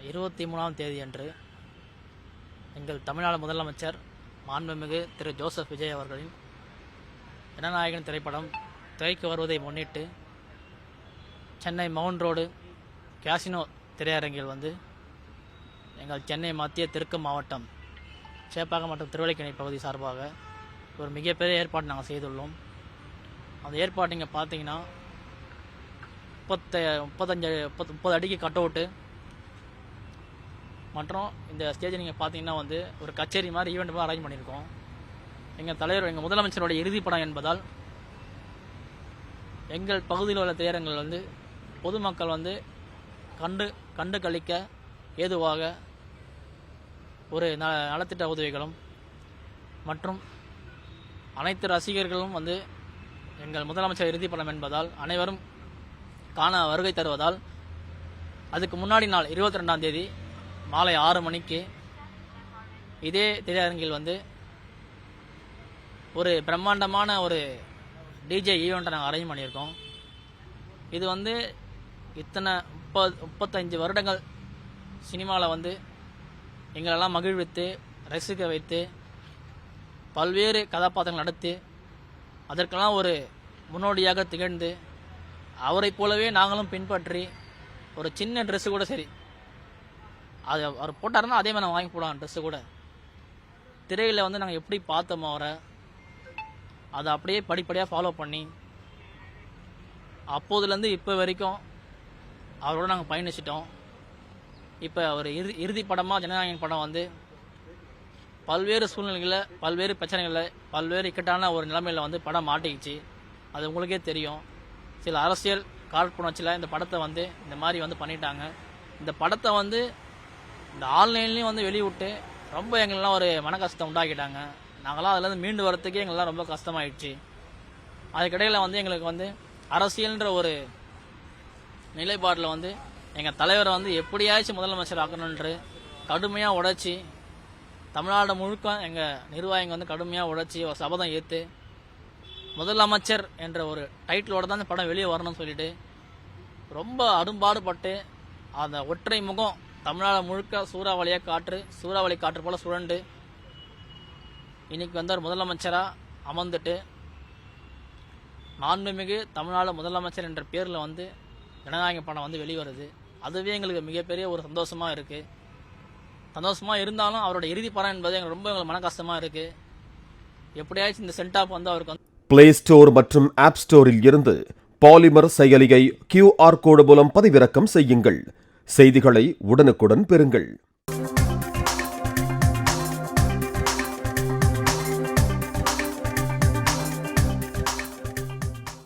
23ஆம் தேதி அன்று எங்கள் தமிழ்நாடு முதலமைச்சர் மாண்புமிகு திரு ஜோசப் விஜய் அவர்களின் ஜனநாயகன் திரைப்படம் திரைக்கு வருவதை முன்னிட்டு சென்னை மவுண்ட் ரோடு கேசினோ திரையரங்கில் எங்கள் சென்னை மத்திய தெற்கு மாவட்டம் சேப்பாக்கம் மற்றும் திருவல்லிக்கேணி பகுதி சார்பாக ஒரு மிகப்பெரிய ஏற்பாடு நாங்கள் செய்துள்ளோம். அந்த ஏற்பாடு நீங்கள் பார்த்தீங்கன்னா 30 அடிக்கு கட் அவுட்டு மற்றும் இந்த ஸ்டேஜை நீங்கள் பார்த்தீங்கன்னா ஒரு கச்சேரி மாதிரி ஈவெண்ட் மாதிரி அரேஞ்ச் பண்ணியிருக்கோம். எங்கள் முதலமைச்சருடைய இறுதி படம் என்பதால் எங்கள் பகுதியில் உள்ள திரையரங்கள் பொதுமக்கள் கண்டு கழிக்க ஏதுவாக ஒரு நலத்திட்ட உதவிகளும் மற்றும் அனைத்து ரசிகர்களும் எங்கள் முதலமைச்சர் இறுதி படம் என்பதால் அனைவரும் காண வருகை தருவதால் அதுக்கு முன்னாடி நாள் 22ஆம் தேதி மாலை 6 மணிக்கு இதே திரையரங்கில் ஒரு பிரம்மாண்டமான ஒரு டிஜே ஈவெண்ட்டை நாங்கள் அரேஞ்ச் பண்ணியிருக்கோம். இது இத்தனை 35 வருடங்கள் சினிமாவில் எங்களெல்லாம் மகிழ்வித்து ரசிக்க வைத்து பல்வேறு கதாபாத்திரங்கள் நடத்தி அதற்கெல்லாம் ஒரு முன்னோடியாக திகழ்ந்து அவரை போலவே நாங்களும் பின்பற்றி ஒரு சின்ன ட்ரெஸ்ஸு கூட சரி அது அவர் போட்டாருன்னா அதே மாதிரி நாங்கள் வாங்கி போடலாம். ட்ரெஸ்ஸு கூட திரையில் நாங்கள் எப்படி பார்த்தோமோ அவரை அதை அப்படியே படிப்படியாக ஃபாலோ பண்ணி அப்போதுலேருந்து இப்போ வரைக்கும் அவரோட நாங்கள் பயணிச்சிட்டோம். இப்போ ஒரு இறுதி படமாக ஜனநாயகன் படம் பல்வேறு சூழ்நிலைகளில் பல்வேறு பிரச்சனைகளில் பல்வேறு இக்கட்டான ஒரு நிலைமையில் படம் மாட்டிக்கிச்சு. அது உங்களுக்கே தெரியும். சில அரசியல் காழ்ப்புணர்ச்சியில் இந்த படத்தை இந்த மாதிரி பண்ணிட்டாங்க. இந்த படத்தை இந்த ஆன்லைன்லேயும் வெளியிட்டு ரொம்ப எங்களெலாம் ஒரு மன கஷ்டம் உண்டாக்கிட்டாங்க. நாங்களாம் அதுலேருந்து மீண்டு வரத்துக்கே எங்களெலாம் ரொம்ப கஷ்டமாயிடுச்சு. அதுக்கிடையில் எங்களுக்கு அரசியல்ன்ற ஒரு நிலைப்பாட்டில் எங்கள் தலைவரை எப்படியாச்சும் முதலமைச்சர் ஆக்கணுன்று கடுமையாக உழைச்சி தமிழ்நாடு முழுக்க எங்கள் நிர்வாகிங்க கடுமையாக உழைச்சி ஒரு சபதம் ஏற்று முதலமைச்சர் என்ற ஒரு டைட்டிலோட தான் இந்த படம் வெளியே வரணும்னு சொல்லிட்டு ரொம்ப அரும்பாடுபட்டு அந்த ஒற்றை முகம் தமிழ்நாடு முழுக்க சூறாவளி காற்று போல சுழண்டு இன்னைக்கு ஒரு முதலமைச்சராக அமர்ந்துட்டு மாண்புமிகு தமிழ்நாடு முதலமைச்சர் என்ற பேரில் ஜனநாயக படம் வெளிவருது. அதுவே எங்களுக்கு மிகப்பெரிய ஒரு சந்தோஷமாக இருக்குது. சந்தோஷமாக இருந்தாலும் அவரோட இறுதி படம் என்பது எங்களுக்கு மன கஷ்டமாக இருக்குது. எப்படியாச்சும் இந்த சென்டாப் அவருக்கு பிளே ஸ்டோர் மற்றும் ஆப் ஸ்டோரில் இருந்து பாலிமர் செயலியை QR கோடு மூலம் பதிவிறக்கம் செய்யுங்கள். செய்திகளை உடனுக்குடன் பெறுங்கள்.